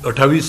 28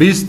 20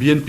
BNP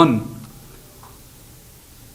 1,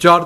4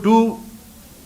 2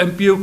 MPO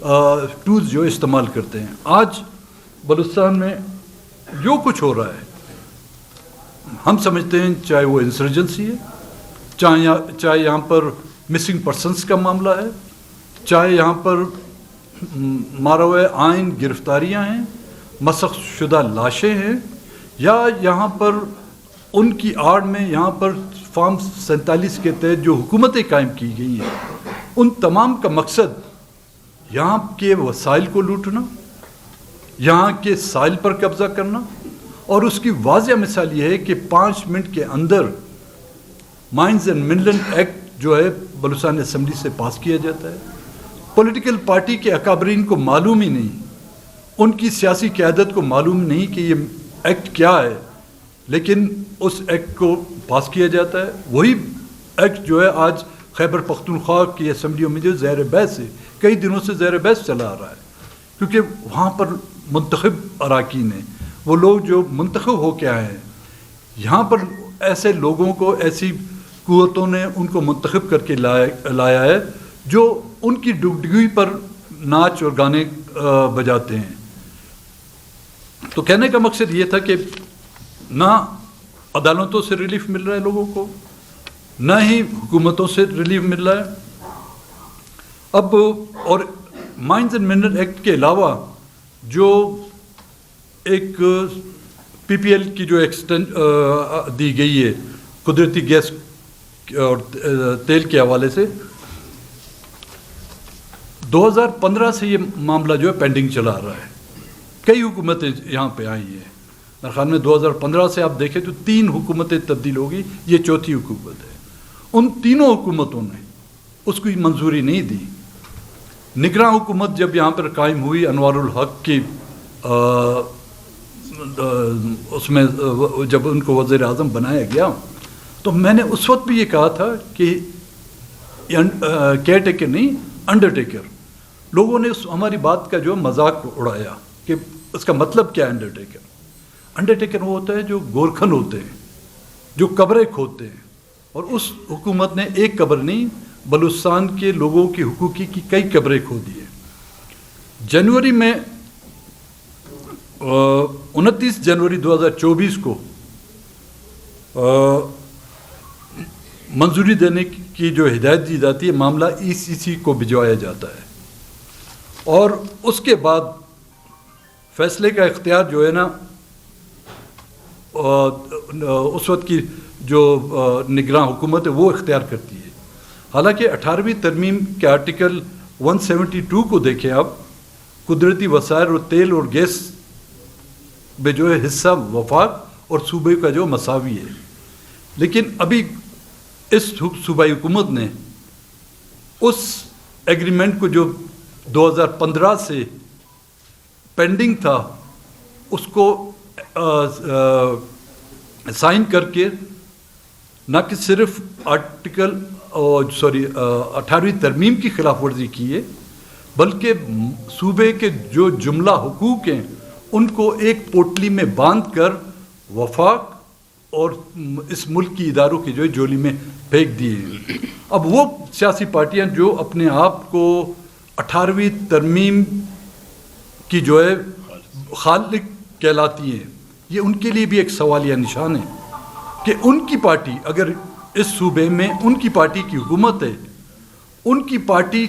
tools جو استعمال کرتے ہیں. آج بلوچستان میں جو کچھ ہو رہا ہے ہم سمجھتے ہیں چاہے وہ انسرجنسی ہے, چاہے یہاں پر مسنگ پرسنس کا معاملہ ہے, چاہے یہاں پر ماروے آئین گرفتاریاں ہیں, مسخ شدہ لاشیں ہیں, یا یہاں پر ان کی آڑ میں یہاں پر فارم 47 کے تحت جو حکومتیں قائم کی گئی ہیں, ان تمام کا مقصد یہاں کے وسائل کو لوٹنا, یہاں کے سائل پر قبضہ کرنا, اور اس کی واضح مثال یہ ہے کہ 5 منٹ کے اندر مائنز اینڈ منرل ایکٹ جو ہے بلوچستان اسمبلی سے پاس کیا جاتا ہے. پولیٹیکل پارٹی کے اکابرین کو معلوم ہی نہیں, ان کی سیاسی قیادت کو معلوم نہیں کہ یہ ایکٹ کیا ہے, لیکن اس ایکٹ کو پاس کیا جاتا ہے. وہی ایکٹ جو ہے آج خیبر پختونخوا کی اسمبلیوں میں جو زیر بحث ہے, کئی دنوں سے زیر بحث چلا آ رہا ہے, کیونکہ وہاں پر منتخب اراکین ہیں, وہ لوگ جو منتخب ہو کے آئے ہیں. یہاں پر ایسے لوگوں کو, ایسی قوتوں نے ان کو منتخب کر کے لایا ہے جو ان کی ڈگڈگی پر ناچ اور گانے بجاتے ہیں. تو کہنے کا مقصد یہ تھا کہ نہ عدالتوں سے ریلیف مل رہا ہے لوگوں کو, نہ ہی حکومتوں سے ریلیف مل رہا ہے. اب اور مائنز اینڈ منرل ایکٹ کے علاوہ جو ایک پی پی ایل کی جو ایکسٹینٹ دی گئی ہے قدرتی گیس اور تیل کے حوالے سے, 2015 سے یہ معاملہ جو ہے پینڈنگ چلا آ رہا ہے. کئی حکومتیں یہاں پہ آئی ہیں. میرے خیال میں 2015 سے آپ دیکھیں تو 3 حکومتیں تبدیل ہو گئی, یہ چوتھی حکومت ہے. ان تینوں حکومتوں نے اس کو منظوری نہیں دی. نگراں حکومت جب یہاں پر قائم ہوئی انوار الحق کی اس میں جب ان کو وزیر اعظم بنایا گیا, تو میں نے اس وقت بھی یہ کہا تھا کہ کیئر ٹیکر نہیں انڈر ٹیکر. لوگوں نے ہماری بات کا جو مذاق اڑایا کہ اس کا مطلب کیا ہے انڈر ٹیکر. انڈر ٹیکر وہ ہوتا ہے جو گورکھن ہوتے ہیں, جو قبریں کھودتے ہیں, اور اس حکومت نے ایک قبر نہیں بلوچستان کے لوگوں کی حقوقی کی کئی قبریں کھودی ہیں. جنوری میں 29 جنوری 2024 کو منظوری دینے کی جو ہدایت دی جاتی ہے, معاملہ ای سی سی کو بھجوایا جاتا ہے, اور اس کے بعد فیصلے کا اختیار جو ہے نا اس وقت کی جو نگراں حکومت ہے وہ اختیار کرتی ہے. حالانکہ 18ویں ترمیم کے آرٹیکل 172 کو دیکھیں آپ, قدرتی وسائل اور تیل اور گیس میں جو ہے حصہ وفاق اور صوبے کا جو مساوی ہے. لیکن ابھی اس صوبائی حکومت نے اس ایگریمنٹ کو جو 2015 سے پینڈنگ تھا اس کو سائن کر کے نہ کہ صرف آرٹیکل 18ویں ترمیم کی خلاف ورزی کی ہے, بلکہ صوبے کے جو جملہ حقوق ہیں ان کو ایک پوٹلی میں باندھ کر وفاق اور اس ملک کی اداروں کی جو ہے جولی میں پھینک دیے. اب وہ سیاسی پارٹیاں جو اپنے آپ کو 18ویں ترمیم کی جو ہے خالق کہلاتی ہیں, یہ ان کے لیے بھی ایک سوالیہ نشان ہے کہ ان کی پارٹی اگر اس صوبے میں ان کی پارٹی کی حکومت ہے, ان کی پارٹی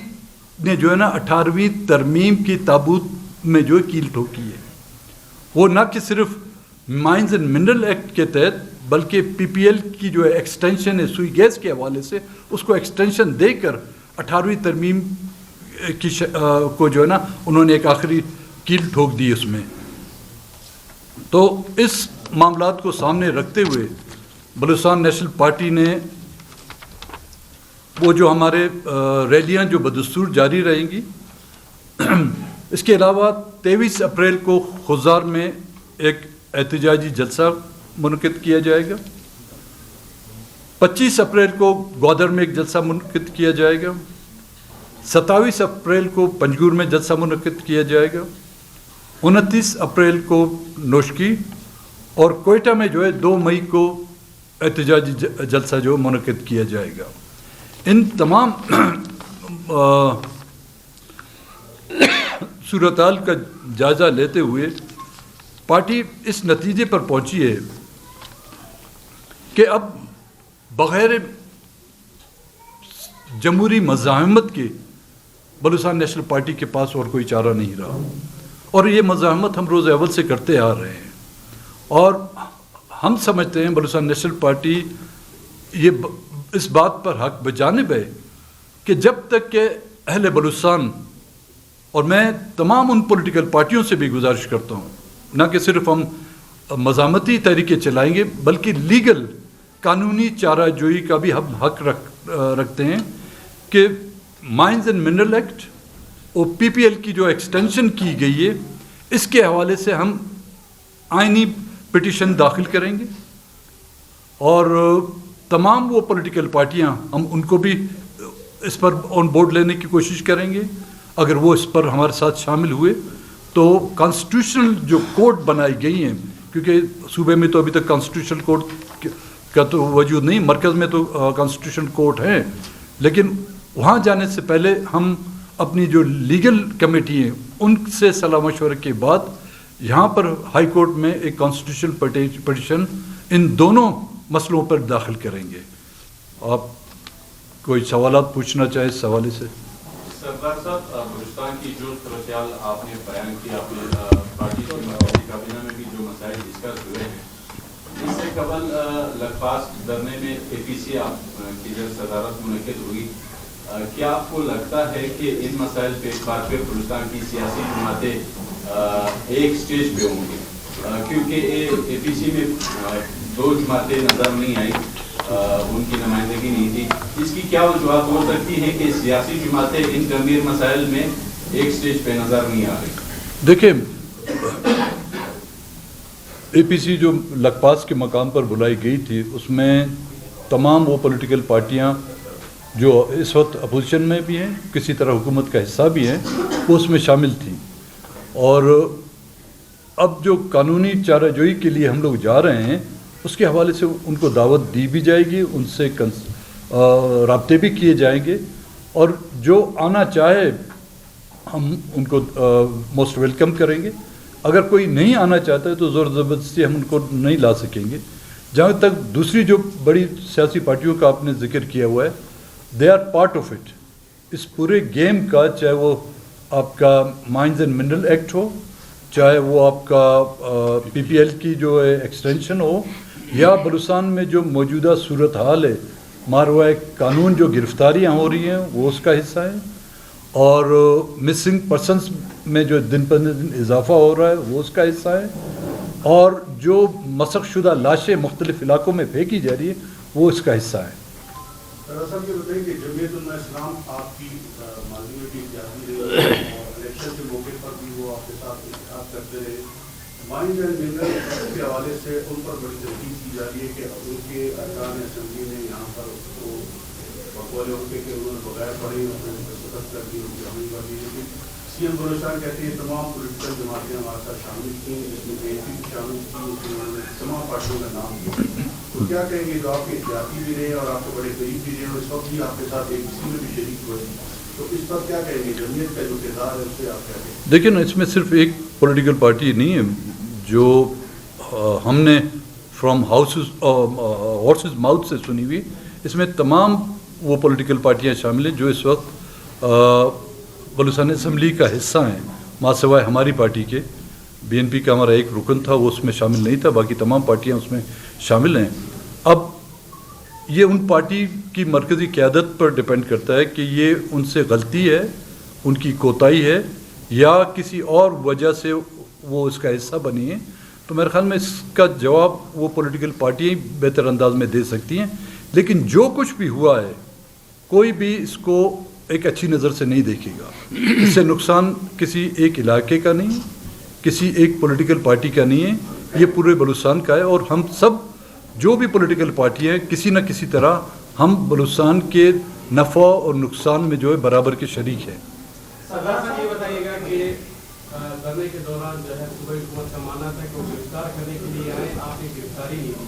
نے جو ہے نا 18ویں ترمیم کی تابوت میں جو ہے کیل ٹھوکی ہے. وہ نہ کہ صرف مائنز اینڈ منرل ایکٹ کے تحت بلکہ پی پی ایل کی جو ہے ایکسٹینشن ہے سوئی گیس کے حوالے سے, اس کو ایکسٹینشن دے کر 18ویں ترمیم کی کو جو ہے نا انہوں نے ایک آخری کیل ٹھوک دی اس میں. تو اس معاملات کو سامنے رکھتے ہوئے بلوچستان نیشنل پارٹی نے وہ جو ہمارے ریلیاں جو بدستور جاری رہیں گی, اس کے علاوہ 23 اپریل کو خضار میں ایک احتجاجی جلسہ منعقد کیا جائے گا, 25 اپریل کو گوادر میں ایک جلسہ منعقد کیا جائے گا, 27 اپریل کو پنجگور میں جلسہ منعقد کیا جائے گا, 29 اپریل کو نوشکی, اور کوئٹہ میں جو ہے 2 مئی کو احتجاجی جلسہ جو منعقد کیا جائے گا. ان تمام صورتحال کا جائزہ لیتے ہوئے پارٹی اس نتیجے پر پہنچی ہے کہ اب بغیر جمہوری مزاحمت کے بلوچستان نیشنل پارٹی کے پاس اور کوئی چارہ نہیں رہا، اور یہ مزاحمت ہم روز اول سے کرتے آ رہے ہیں، اور ہم سمجھتے ہیں بلوچستان نیشنل پارٹی یہ اس بات پر حق بجانب ہے کہ جب تک کہ اہل بلوچستان، اور میں تمام ان پولیٹیکل پارٹیوں سے بھی گزارش کرتا ہوں، نہ کہ صرف ہم مزاحمتی تحریکیں چلائیں گے بلکہ لیگل قانونی چارہ جوئی کا بھی ہم حق رکھتے ہیں کہ مائنز اینڈ منرل ایکٹ اور پی پی ایل کی جو ایکسٹینشن کی گئی ہے اس کے حوالے سے ہم آئینی پٹیشن داخل کریں گے، اور تمام وہ پولیٹیکل پارٹیاں ہم ان کو بھی اس پر آن بورڈ لینے کی کوشش کریں گے۔ اگر وہ اس پر ہمارے ساتھ شامل ہوئے تو کانسٹیٹیوشنل جو کورٹ بنائی گئی ہیں، کیونکہ صوبے میں تو ابھی تک کانسٹیٹیوشنل کورٹ کا تو وجود نہیں، مرکز میں تو کانسٹیٹیوشنل کورٹ ہیں، لیکن وہاں جانے سے پہلے ہم اپنی جو لیگل کمیٹی ہیں ان سے صلاح مشورے کے بعد یہاں پر ہائی کورٹ میں ایک کانسٹیٹیوشنل پٹیشن ان دونوں مسئلوں پر داخل کریں گے۔ آپ کوئی سوالات پوچھنا چاہیں اس حوالے سے؟ سردار صاحب، بلوچستان کی جو صورتحال آپ نے بیان کی، آپ نے پارٹی کی مرکزی کابینہ میں بھی جو مسائل ڈسکس ہوئے ہیں، اس سے قبل لکھپاس دھرنے میں اے پی سی آپ کی جو صدارت منعقد ہوئی، کیا آپ کو لگتا ہے کہ ان مسائل پہ ایک بار پھر بلوچستان کی سیاسی جماعتیں ایک سٹیج پہ ہوں گی؟ کیونکہ اے پی سی میں دو جماعتیں نظر نہیں آئیں، ان کی نمائندگی نہیں تھی، اس کی کیا وجوہات ہو سکتی ہیں کہ سیاسی جماعتیں ان گمبھیر مسائل میں ایک سٹیج پہ نظر نہیں آ رہی؟ دیکھیں، اے پی سی جو لکھپاس کے مقام پر بلائی گئی تھی اس میں تمام وہ پولیٹیکل پارٹیاں جو اس وقت اپوزیشن میں بھی ہیں، کسی طرح حکومت کا حصہ بھی ہیں، وہ اس میں شامل تھیں، اور اب جو قانونی چارہ جوئی کے لیے ہم لوگ جا رہے ہیں اس کے حوالے سے ان کو دعوت دی بھی جائے گی، ان سے رابطے بھی کیے جائیں گے، اور جو آنا چاہے ہم ان کو موسٹ ویلکم کریں گے۔ اگر کوئی نہیں آنا چاہتا ہے تو زور زبردستی ہم ان کو نہیں لا سکیں گے۔ جہاں تک دوسری جو بڑی سیاسی پارٹیوں کا آپ نے ذکر کیا ہوا ہے، they are part of it, اس پورے گیم کا، چاہے وہ آپ کا مائنز اینڈ منرل ایکٹ ہو، چاہے وہ آپ کا پی پی ایل کی جو ایکسٹینشن ہو، یا بلوچستان میں جو موجودہ صورتحال ہے، ماروائے قانون جو گرفتاریاں ہو رہی ہیں وہ اس کا حصہ ہے، اور مسنگ پرسنس میں جو دن پر دن اضافہ ہو رہا ہے وہ اس کا حصہ ہے، اور جو مسخ شدہ لاشیں مختلف علاقوں میں پھینکی جا رہی ہے وہ اس کا حصہ ہے۔ صاحب یہ بتائیں کہ جمعیت اسلام آپ کی ماضی میں بھی جاتی رہی اور الیکشن کے موقع پر بھی وہ آپ کے ساتھ اتحاد کرتے رہے، مائنز اینڈ منرل کے حوالے سے ان پر بڑی تنقید کی جا رہی ہے کہ ان کے ارکان اسمبلی نے یہاں پر تو بقول ان کے کہ انہوں نے بغیر پڑھی اس میں دستخط کر دی، ان کی عمل کر دی، لیکن سی ایم بلوچستان کہتے ہیں تمام پولیٹیکل جماعتیں ہمارے ساتھ شامل تھیں، اس میں بی این پی بھی شامل تھی، اس میں انہوں نے تمام پارٹیوں کا نام دیا، تو کیا کہیں گے جو آپ کے احتیاطی بھی رہے اور آپ کے بڑے قریب بھی رہے اور اس وقت بھی آپ کے ساتھ ایک کسی میں بھی شریک ہوئے، تو اس پر کیا کہیں گے؟ جمعیت کا جو کردار ہے اس سے آپ کیا کہیں گے؟ دیکھیں نا، اس میں صرف ایک پولیٹیکل پارٹی نہیں ہے جو ہم نے فرام ہارسز ماؤتھ سے سنی ہوئی، اس میں تمام وہ پولیٹیکل پارٹیاں شامل ہیں جو اس وقت بلوچستان اسمبلی کا حصہ ہیں، ماں سوائے ہماری پارٹی کے۔ بی این پی کا ہمارا ایک رکن تھا، وہ اس میں شامل نہیں تھا، باقی تمام پارٹیاں اس میں شامل ہیں۔ اب یہ ان پارٹی کی مرکزی قیادت پر ڈپینڈ کرتا ہے کہ یہ ان سے غلطی ہے، ان کی کوتاہی ہے، یا کسی اور وجہ سے وہ اس کا حصہ بنی ہیں، تو میرے خیال میں اس کا جواب وہ پولیٹیکل پارٹیاں ہی بہتر انداز میں دے سکتی ہیں۔ لیکن جو کچھ بھی ہوا ہے کوئی بھی اس کو ایک اچھی نظر سے نہیں دیکھے گا، اس سے نقصان کسی ایک علاقے کا نہیں، کسی ایک پولیٹیکل پارٹی کا نہیں ہے، یہ پورے بلوچستان کا ہے، اور ہم سب جو بھی پولیٹیکل پارٹی ہیں کسی نہ کسی طرح ہم بلوچستان کے نفع اور نقصان میں جو ہے برابر کے شریک ہیں۔ سردار صاحب یہ بتائیے گا کہ دھرنے کے دوران جو ہے صوبائی حکومت کا ماننا تھا کہ وہ گرفتار کرنے کے لیے آئے، آپ نے گرفتاری نہیں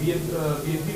BNP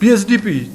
PSDP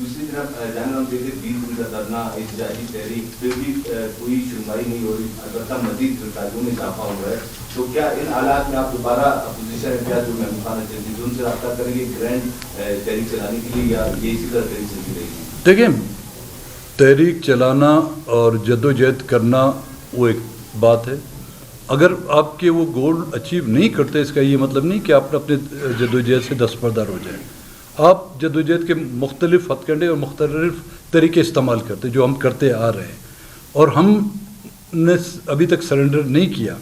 دوسری طرف جہاں ہم دیکھتے 20 دن کا دھرنا احتجاجی تحریک پھر بھی کوئی سنوائی نہیں ہو رہی، البتہ مزید تعداد میں اضافہ ہوا ہے، تو کیا ان حالات میں آپ دوبارہ اپوزیشن احتیاط جو محبوب خانہ چلتی تھی ان سے رابطہ کریں گے گرینڈ تحریک چلانے کے لیے، یا یہ اسی طرح تحریک چلتی رہے گی؟ دیکھیں، تحریک چلانا اور جدوجہد کرنا وہ ایک بات ہے، اگر آپ کے وہ گول اچیو نہیں کرتے اس کا یہ مطلب نہیں کہ آپ اپنے جدوجہد سے دستبردار ہو جائیں. آپ جدوجہد کے مختلف ہتھ کنڈے اور مختلف طریقے استعمال کرتے جو ہم کرتے آ رہے ہیں، اور ہم نے ابھی تک سرنڈر نہیں کیا.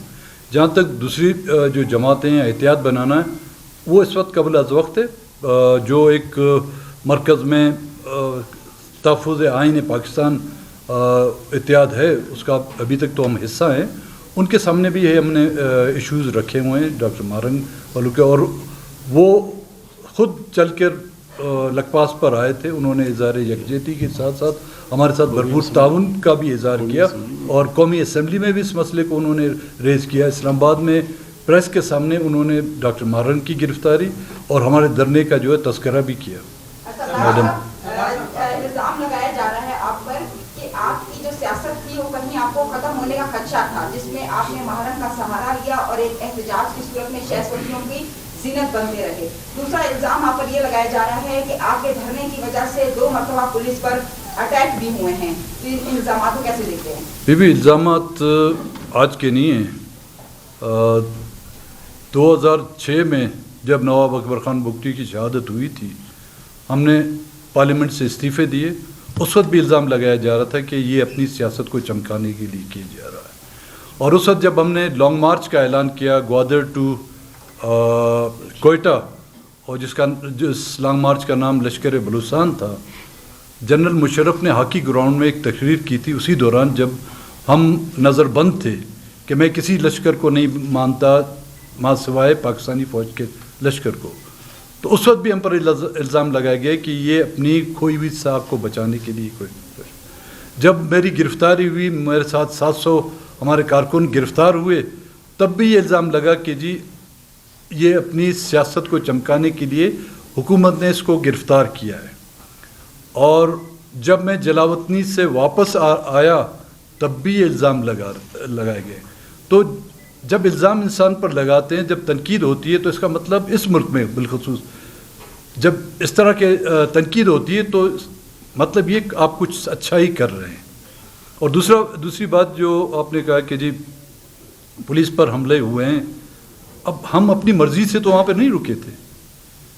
جہاں تک دوسری جو جماعتیں ہیں احتیاط بنانا ہے، وہ اس وقت قبل از وقت ہے. جو ایک مرکز میں تحفظ آئین پاکستان اتحاد ہے، اس کا ابھی تک تو ہم حصہ ہیں. ان کے سامنے بھی ہم نے ایشوز رکھے ہوئے ہیں ڈاکٹر مارنگ والوں کے، اور وہ خود چل کر لکپاس پر آئے تھے. انہوں نے اظہار یکجہتی کے ساتھ ساتھ ہمارے ساتھ بھرپور تعاون کا بھی اظہار کیا، اور قومی اسمبلی میں بھی اس مسئلے کو انہوں نے ریز کیا. اسلام آباد میں پریس کے سامنے انہوں نے ڈاکٹر مارن کی گرفتاری اور ہمارے دھرنے کا جو ہے تذکرہ بھی کیا. میڈم، الزام لگایا جا رہا ہے آپ پر کہ آپ کی جو سیاست تھی وہ کہیں آپ کو ختم ہونے کا خدشہ تھا، جس میں آپ نے محرم کا سہارا لیا اور ایک احتجاج کی صورت میں شہزادیوں کی زینت بنتے رہے. دوسرا الزام آپ پر یہ لگایا جا رہا ہے کہ آپ کے دھرنے کی وجہ سے 2 مرتبہ پولیس پر اٹیک بھی ہوئے ہیں. ان الزامات کو کیسے دیکھتے ہیں؟ بھی الزامات آج کے نہیں ہیں. 2006 میں جب نواب اکبر خان بگٹی کی شہادت ہوئی تھی، ہم نے پارلیمنٹ سے استعفے دیے. اس وقت بھی الزام لگایا جا رہا تھا کہ یہ اپنی سیاست کو چمکانے کے لیے کیا جا رہا ہے. اور اس وقت جب ہم نے لانگ مارچ کا اعلان کیا گوادر ٹو کوئٹہ، اور جس لانگ مارچ کا نام لشکر بلوچستان تھا، جنرل مشرف نے ہاکی گراؤنڈ میں ایک تقریر کی تھی اسی دوران جب ہم نظر بند تھے کہ میں کسی لشکر کو نہیں مانتا ماں سوائے پاکستانی فوج کے لشکر کو. تو اس وقت بھی ہم پر الزام لگایا گیا کہ یہ اپنی کھوئی ہوئی ساکھ کو بچانے کے لیے کوئی. جب میری گرفتاری ہوئی، میرے ساتھ 700 ہمارے کارکن گرفتار ہوئے، تب بھی یہ الزام لگا کہ جی یہ اپنی سیاست کو چمکانے کے لیے حکومت نے اس کو گرفتار کیا ہے. اور جب میں جلاوطنی سے واپس آیا تب بھی یہ الزام لگائے گئے. تو جب الزام انسان پر لگاتے ہیں، جب تنقید ہوتی ہے، تو اس کا مطلب اس ملک میں بالخصوص جب اس طرح کے تنقید ہوتی ہے تو مطلب یہ کہ آپ کچھ اچھا ہی کر رہے ہیں. اور دوسری بات جو آپ نے کہا کہ جی پولیس پر حملے ہوئے ہیں، اب ہم اپنی مرضی سے تو وہاں پہ نہیں رکے تھے.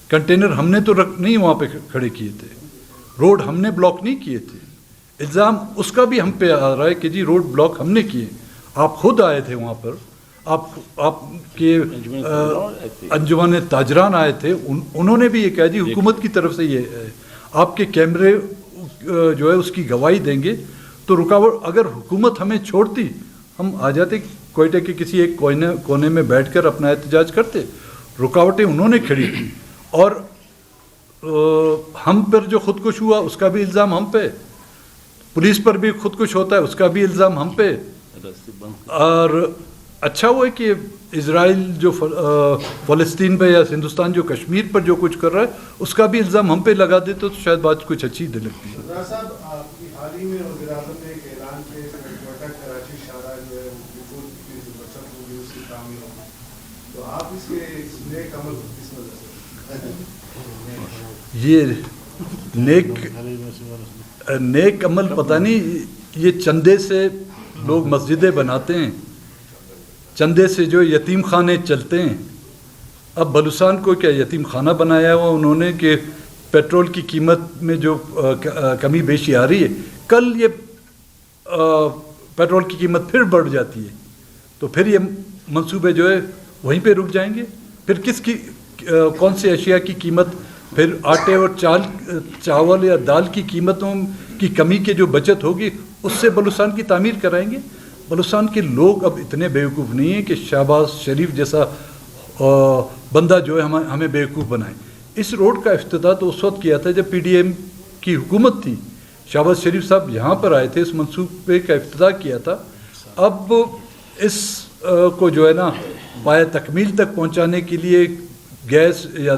کنٹینر ہم نے تو نہیں وہاں پہ کھڑے کیے تھے، روڈ ہم نے بلاک نہیں کیے تھے. الزام اس کا بھی ہم پہ آ رہا ہے کہ جی روڈ بلاک ہم نے کیے. آپ خود آئے تھے وہاں پر، آپ کے انجمن تاجران آئے تھے، انہوں نے بھی یہ کہا جی حکومت کی طرف سے یہ ہے. آپ کے کیمرے جو ہے اس کی گواہی دیں گے. تو رکاوٹ اگر حکومت ہمیں چھوڑتی، ہم آ جاتے کوئٹہ کے کسی ایک کونے میں بیٹھ کر اپنا احتجاج کرتے. رکاوٹیں انہوں نے کھڑی کی، اور ہم پر جو خودکش ہوا اس کا بھی الزام ہم پہ، پولیس پر بھی خودکش ہوتا ہے اس کا بھی الزام ہم پہ. اور اچھا ہوا ہے کہ اسرائیل جو فلسطین پہ یا ہندوستان جو کشمیر پر جو کچھ کر رہا ہے اس کا بھی الزام ہم پہ لگا دیتے تو شاید بات کچھ اچھی لگتی ہے. سردار صاحب، آپ کی حال ہی میں وزیر اعظم نے ایک اعلان کیا کہ کوئٹہ کراچی شاہراہ جو ہے بالکل کی جو بچت ہوگی اس کی تعمیر ہوگی، تو آپ اس کے نیک عمل کس وجہ سے؟ یہ نیک عمل پتہ نہیں، یہ چندے سے لوگ مسجدیں بناتے ہیں، چندے سے جو یتیم خانے چلتے ہیں. اب بلوچستان کو کیا یتیم خانہ بنایا ہوا انہوں نے کہ پیٹرول کی قیمت میں جو کمی بیشی آ رہی ہے، کل یہ پیٹرول کی قیمت پھر بڑھ جاتی ہے تو پھر یہ منصوبے جو ہے وہیں پہ رک جائیں گے. پھر کون سے اشیاء کی قیمت، پھر آٹے اور چاول یا دال کی قیمتوں کی کمی کے جو بچت ہوگی اس سے بلوچستان کی تعمیر کرائیں گے. بلوچستان کے لوگ اب اتنے بیوقوف نہیں ہیں کہ شہباز شریف جیسا بندہ جو ہے ہمیں بیوقوف بنائے. اس روڈ کا افتتاح تو اس وقت کیا تھا جب پی ڈی ایم کی حکومت تھی. شہباز شریف صاحب یہاں پر آئے تھے، اس منصوبے کا افتتاح کیا تھا. اب اس کو جو ہے نا پایہ تکمیل تک پہنچانے کے لیے گیس یا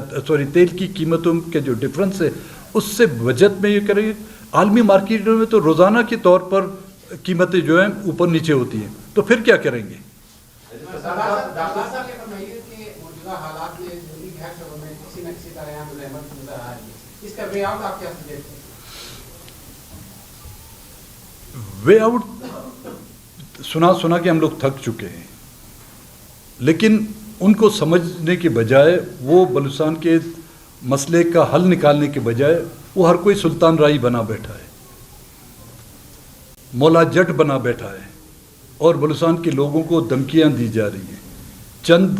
تیل کی قیمتوں کے جو ڈفرنس ہے اس سے بجٹ میں یہ کریں گے. عالمی مارکیٹوں میں تو روزانہ کے طور پر قیمتیں جو ہیں اوپر نیچے ہوتی ہیں, تو پھر کیا کریں گے؟ وے آؤٹ سنا کہ ہم لوگ تھک چکے ہیں, لیکن ان کو سمجھنے کے بجائے وہ بلوچستان کے مسئلے کا حل نکالنے کے بجائے وہ ہر کوئی سلطان رائی بنا بیٹھا ہے, مولا جٹ بنا بیٹھا ہے, اور بلوچستان کے لوگوں کو دھمکیاں دی جا رہی ہیں. چند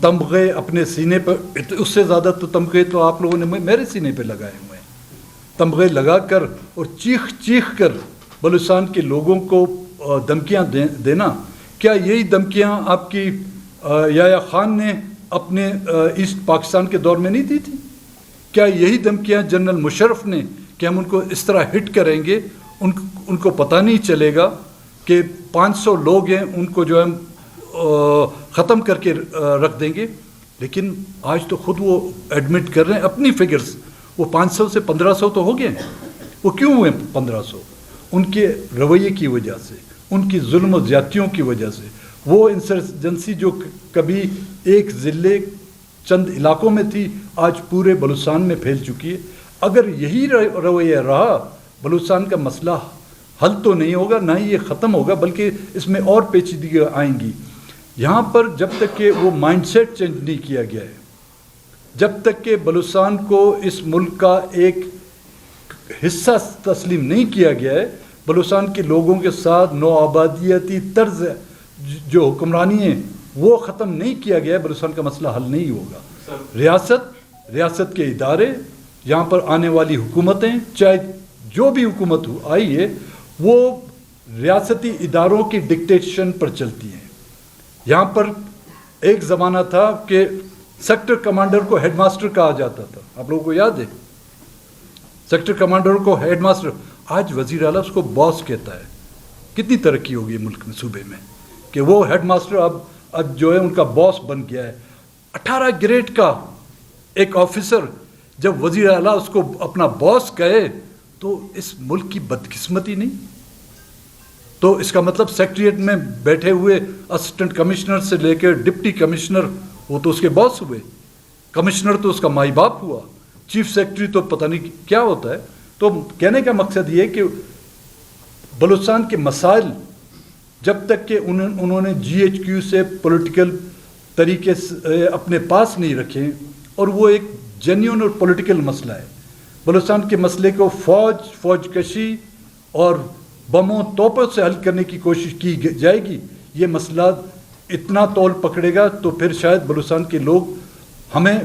تمغے اپنے سینے پر, اس سے زیادہ تو تمغے تو آپ لوگوں نے میرے سینے پہ لگائے ہوئے ہیں, تمغے لگا کر اور چیخ کر بلوچستان کے لوگوں کو دھمکیاں دینا. کیا یہی دھمکیاں آپ کی یحییٰ خان نے اپنے ایسٹ پاکستان کے دور میں نہیں دی تھی؟ کیا یہی دھمکیاں جنرل مشرف نے کہ ہم ان کو اس طرح ہٹ کریں گے, ان کو پتہ نہیں چلے گا کہ 500 لوگ ہیں, ان کو جو ہے ختم کر کے رکھ دیں گے. لیکن آج تو خود وہ ایڈمٹ کر رہے ہیں اپنی فگرز, وہ 500 سے 1500 تو ہو گئے ہیں. وہ کیوں ہوئے 1500؟ ان کے رویے کی وجہ سے, ان کی ظلم و زیادتیوں کی وجہ سے. وہ انسرجنسی جو کبھی ایک ضلع چند علاقوں میں تھی, آج پورے بلوچستان میں پھیل چکی ہے. اگر یہی رویہ رہا, بلوچستان کا مسئلہ حل تو نہیں ہوگا, نہ ہی یہ ختم ہوگا, بلکہ اس میں اور پیچیدگیاں آئیں گی. یہاں پر جب تک کہ وہ مائنڈ سیٹ چینج نہیں کیا گیا ہے, جب تک کہ بلوچستان کو اس ملک کا ایک حصہ تسلیم نہیں کیا گیا ہے, بلوچستان کے لوگوں کے ساتھ نوآبادیاتی طرز جو حکمرانی ہے وہ ختم نہیں کیا گیا ہے, بلوچستان کا مسئلہ حل نہیں ہوگا. ریاست کے ادارے, یہاں پر آنے والی حکومتیں, چاہے جو بھی حکومت آئی ہے, وہ ریاستی اداروں کی ڈکٹیشن پر چلتی ہیں. یہاں پر ایک زمانہ تھا کہ سیکٹر کمانڈر کو ہیڈ ماسٹر کہا جاتا تھا, آپ لوگوں کو یاد ہے؟ سیکٹر کمانڈر کو ہیڈ ماسٹر, آج وزیر اعلیٰ اس کو باس کہتا ہے. کتنی ترقی ہوگی ملک میں, صوبے میں, کہ وہ ہیڈ ماسٹر اب جو ہے ان کا باس بن گیا ہے. 18 گریڈ کا ایک آفیسر جب وزیر اعلیٰ اس کو اپنا باس کہے تو اس ملک کی بدقسمتی نہیں؟ تو اس کا مطلب سیکریٹریٹ میں بیٹھے ہوئے اسسٹنٹ کمشنر سے لے کر ڈپٹی کمشنر وہ تو اس کے باس ہوئے, کمشنر تو اس کا مائی باپ ہوا, چیف سیکرٹری تو پتہ نہیں کیا ہوتا ہے. تو کہنے کا مقصد یہ کہ بلوچستان کے مسائل جب تک کہ انہوں نے GHQ سے پولیٹیکل طریقے سے اپنے پاس نہیں رکھے, اور وہ ایک جینیون اور پولیٹیکل مسئلہ ہے. بلوچستان کے مسئلے کو فوج کشی اور بموں توپوں سے حل کرنے کی کوشش کی جائے گی, یہ مسئلہ اتنا طول پکڑے گا تو پھر شاید بلوچستان کے لوگ, ہمیں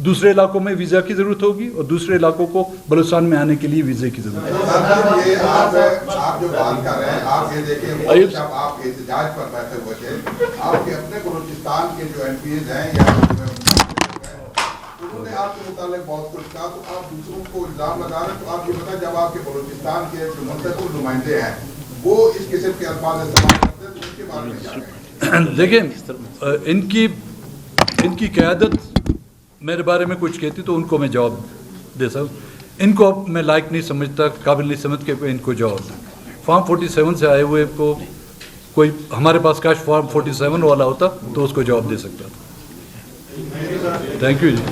دوسرے علاقوں میں ویزا کی ضرورت ہوگی اور دوسرے علاقوں کو بلوچستان میں آنے کے لیے ویزے کی ضرورت ہوگی. آپ جو بات کر رہے ہیں, آپ یہ دیکھیں جب آپ احتجاج پر بیٹھے ہوئے تھے, آپ کے اپنے بلوچستان کے جو MPs ہیں یا انہوں نے آپ کے متعلق بہت کچھ کہا, تو آپ دوسروں کو الزام لگا رہے ہیں. تو آپ یہ بتائیں جب آپ کے بلوچستان کے جو منتخب نمائندے ہیں وہ اس قسم کے الفاظ استعمال کرتے ہیں تو ان کے بارے میں کیا کہیں؟ دیکھیں, ان کی قیادت میرے بارے میں کچھ کہتی تو ان کو میں جواب دے سکوں. ان کو میں لائق نہیں سمجھتا, قابل نہیں سمجھ کے ان کو جواب دوں. فارم 47 سے آئے ہوئے کو کوئی ہمارے پاس کاش فارم 47 والا ہوتا تو اس کو جواب دے سکتا تھا. Thank you G.